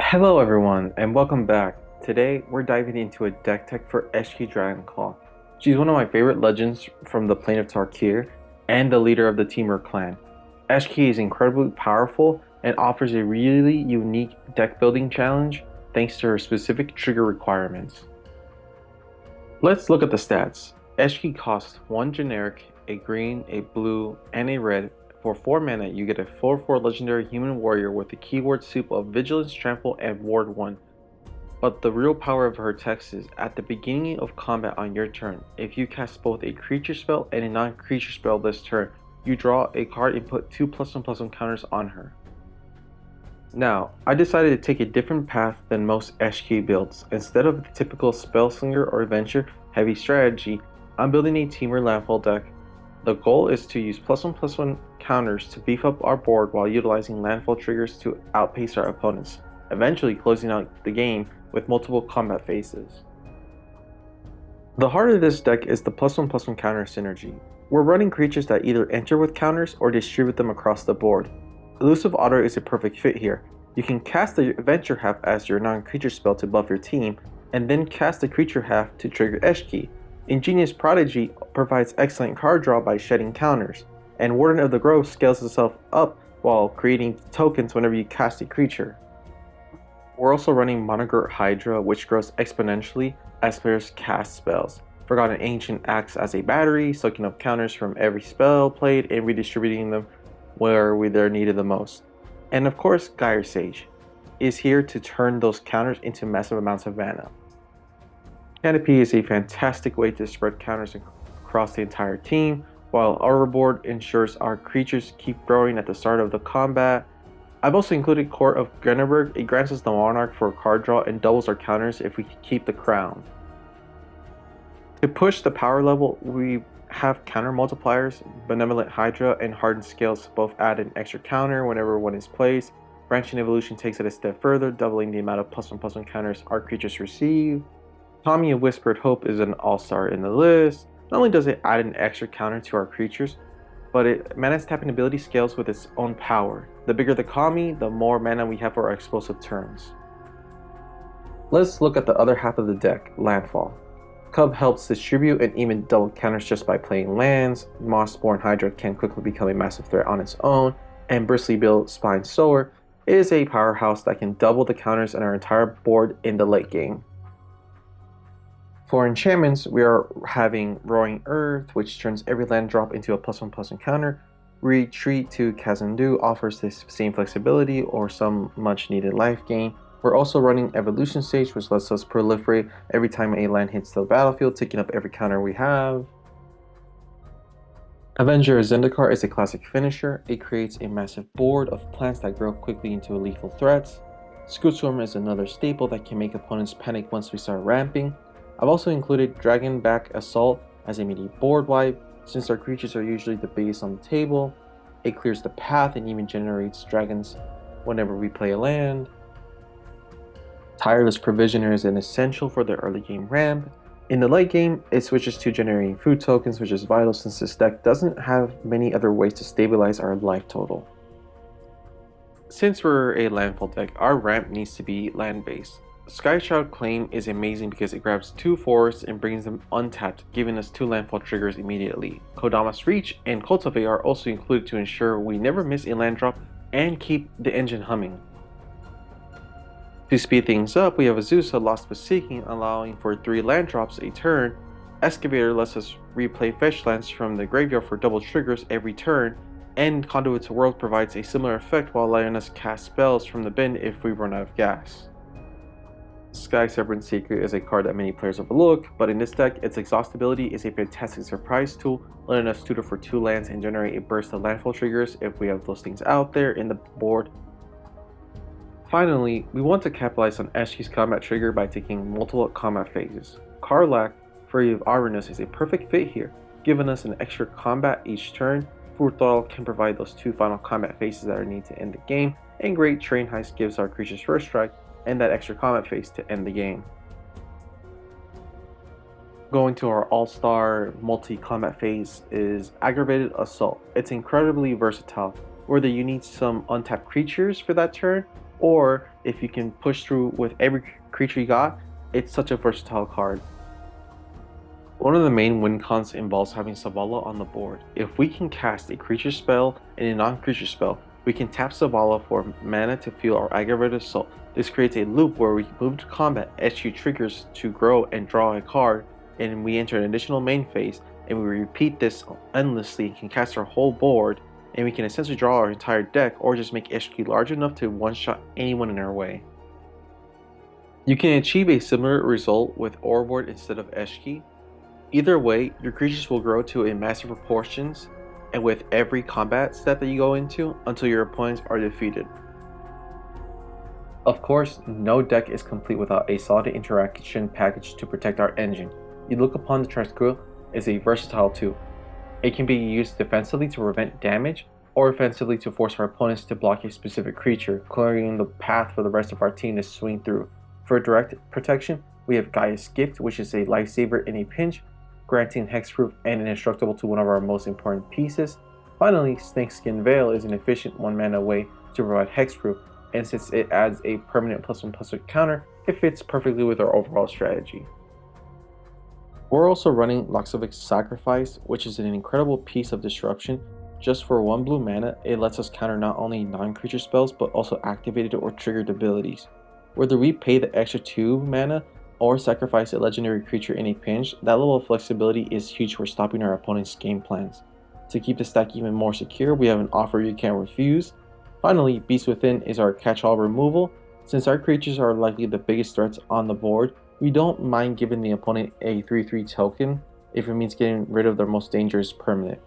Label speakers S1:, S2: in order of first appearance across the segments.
S1: Hello everyone and welcome back. Today we're diving into a deck tech for Eshki Dragonclaw. She's one of my favorite legends from the plane of Tarkir and the leader of the Temur clan. Eshki is incredibly powerful and offers a really unique deck building challenge thanks to her specific trigger requirements. Let's look at the stats. Eshki costs 1 generic, a green, a blue, and a red. For 4 mana, you get a 4/4 legendary human warrior with the keyword soup of Vigilance, Trample, and Ward 1. But the real power of her text is, at the beginning of combat on your turn, if you cast both a creature spell and a non-creature spell this turn, you draw a card and put 2+1/+1 counters on her. Now, I decided to take a different path than most Eshki builds. Instead of the typical Spellslinger or Adventure heavy strategy, I'm building a Temur landfall deck. The goal is to use +1/+1 counters to beef up our board while utilizing landfall triggers to outpace our opponents, eventually closing out the game with multiple combat phases. The heart of this deck is the +1/+1 counter synergy. We're running creatures that either enter with counters or distribute them across the board. Elusive Otter is a perfect fit here. You can cast the Adventure half as your non-creature spell to buff your team, and then cast the creature half to trigger Eshki. Ingenious Prodigy provides excellent card draw by shedding counters, and Warden of the Grove scales itself up while creating tokens whenever you cast a creature. We're also running Monogurt Hydra, which grows exponentially as players cast spells. Forgotten Ancient acts as a battery, soaking up counters from every spell played and redistributing them where they're needed the most. And of course, Gyre Sage is here to turn those counters into massive amounts of mana. Canopy is a fantastic way to spread counters across the entire team, while Overboard ensures our creatures keep growing at the start of the combat. I've also included Court of Grenenberg. It grants us the Monarch for a card draw and doubles our counters if we keep the crown. To push the power level, we have counter multipliers. Benevolent Hydra and Hardened Scales both add an extra counter whenever one is placed. Branching Evolution takes it a step further, doubling the amount of +1/+1 counters our creatures receive. Tommy of Whispered Hope is an all-star in the list. Not only does it add an extra counter to our creatures, but mana's tapping ability scales with its own power. The bigger the Kami, the more mana we have for our explosive turns. Let's look at the other half of the deck, Landfall. Cub helps distribute and even double counters just by playing lands. Mossborn Hydra can quickly become a massive threat on its own, and Bristly Bill Spine Sower is a powerhouse that can double the counters on our entire board in the late game. For enchantments, we are having Roaring Earth, which turns every land drop into a +1/+1 counter. Retreat to Kazandu offers this same flexibility or some much needed life gain. We're also running Evolution Stage, which lets us proliferate every time a land hits the battlefield, taking up every counter we have. Avenger Zendikar is a classic finisher. It creates a massive board of plants that grow quickly into lethal threats. Scootsworm is another staple that can make opponents panic once we start ramping. I've also included Dragonback Assault as a immediate board wipe. Since our creatures are usually the biggest on the table, it clears the path and even generates dragons whenever we play a land. Tireless Provisioner is an essential for the early game ramp. In the late game, it switches to generating food tokens, which is vital since this deck doesn't have many other ways to stabilize our life total. Since we're a landfall deck, our ramp needs to be land-based. Skyshroud Claim is amazing because it grabs 2 forests and brings them untapped, giving us 2 landfall triggers immediately. Kodama's Reach and Cultivate are also included to ensure we never miss a land drop and keep the engine humming. To speed things up, we have Azusa, Lost but Seeking, allowing for 3 land drops a turn. Excavator lets us replay fetch lands from the graveyard for double triggers every turn, and Conduit to World provides a similar effect while letting us cast spells from the bin if we run out of gas. Sky Serpent Seeker is a card that many players overlook, but in this deck, its exhaustibility is a fantastic surprise tool, letting us tutor for 2 lands and generate a burst of landfall triggers if we have those things out there in the board. Finally, we want to capitalize on Eshki's combat trigger by taking multiple combat phases. Karlach, Fury of Avernus, is a perfect fit here, giving us an extra combat each turn. Furthal can provide those 2 final combat phases that are needed to end the game, and Great Train Heist gives our creatures first strike and that extra combat phase to end the game. Going to our all-star multi-combat phase is Aggravated Assault. It's incredibly versatile. Whether you need some untapped creatures for that turn, or if you can push through with every creature you got, it's such a versatile card. One of the main win cons involves having Zavala on the board. If we can cast a creature spell and a non-creature spell, we can tap Zavala for mana to fuel our aggravated assault. This creates a loop where we move to combat, execute triggers to grow and draw a card, and we enter an additional main phase, and we repeat this endlessly and can cast our whole board, and we can essentially draw our entire deck or just make Eshki large enough to one-shot anyone in our way. You can achieve a similar result with Orboard instead of Eshki. Either way, your creatures will grow to a massive proportions and with every combat step that you go into until your opponents are defeated. Of course, no deck is complete without a solid interaction package to protect our engine. You look upon the Traskuil as a versatile tool. It can be used defensively to prevent damage or offensively to force our opponents to block a specific creature, clearing the path for the rest of our team to swing through. For direct protection, we have Gaia's Gift, which is a lifesaver in a pinch, granting hexproof and indestructible to one of our most important pieces. Finally, Snakeskin Veil is an efficient 1 mana way to provide hexproof, and since it adds a permanent +1/+1 counter, it fits perfectly with our overall strategy. We're also running Loxovic's Sacrifice, which is an incredible piece of disruption. Just for 1 blue mana, it lets us counter not only non-creature spells, but also activated or triggered abilities. Whether we pay the extra 2 mana or sacrifice a legendary creature in a pinch, that level of flexibility is huge for stopping our opponent's game plans. To keep the stack even more secure, we have an offer you can't refuse. Finally, Beast Within is our catch-all removal. Since our creatures are likely the biggest threats on the board, we don't mind giving the opponent a 3/3 token if it means getting rid of their most dangerous permanent.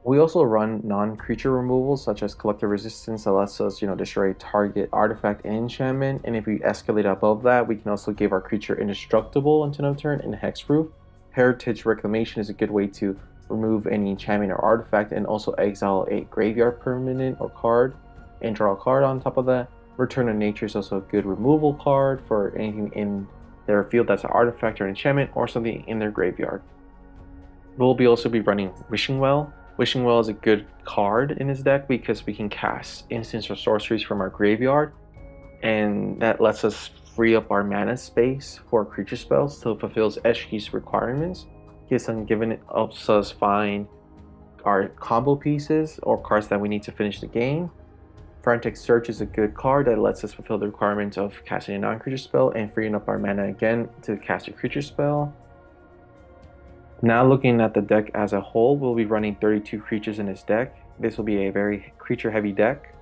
S1: We also run non-creature removals such as Collective Resistance that lets us, destroy a target artifact and enchantment, and if we escalate above that, we can also give our creature indestructible until end of turn and hexproof. Heritage Reclamation is a good way to remove any enchantment or artifact and also exile a graveyard permanent or card and draw a card on top of that. Return of Nature is also a good removal card for anything in their field that's an artifact or enchantment or something in their graveyard. We'll also be running Wishing Well. Wishing Well is a good card in this deck because we can cast instants or sorceries from our graveyard, and that lets us free up our mana space for creature spells, so it fulfills Eshki's requirements. Given it helps us find our combo pieces or cards that we need to finish the game. Frantic Search is a good card that lets us fulfill the requirements of casting a non-creature spell and freeing up our mana again to cast a creature spell. Now looking at the deck as a whole, we'll be running 32 creatures in this deck. This will be a very creature-heavy deck.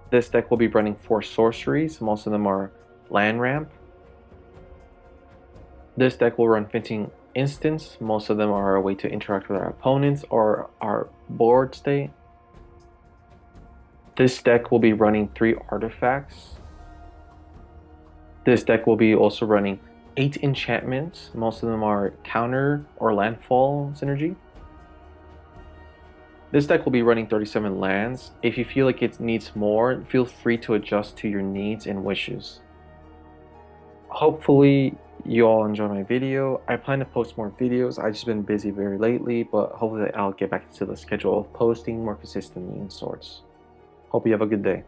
S1: This deck will be running 4 sorceries. Most of them are land ramp. This deck will run Feinting Instants. Most of them are a way to interact with our opponents or our board state. This deck will be running 3 artifacts. This deck will be also running 8 enchantments. Most of them are counter or landfall synergy. This deck will be running 37 lands. If you feel like it needs more, feel free to adjust to your needs and wishes. Hopefully you all enjoy my video. I plan to post more videos. I've just been busy very lately, but hopefully I'll get back into the schedule of posting more consistently in sorts. Hope you have a good day.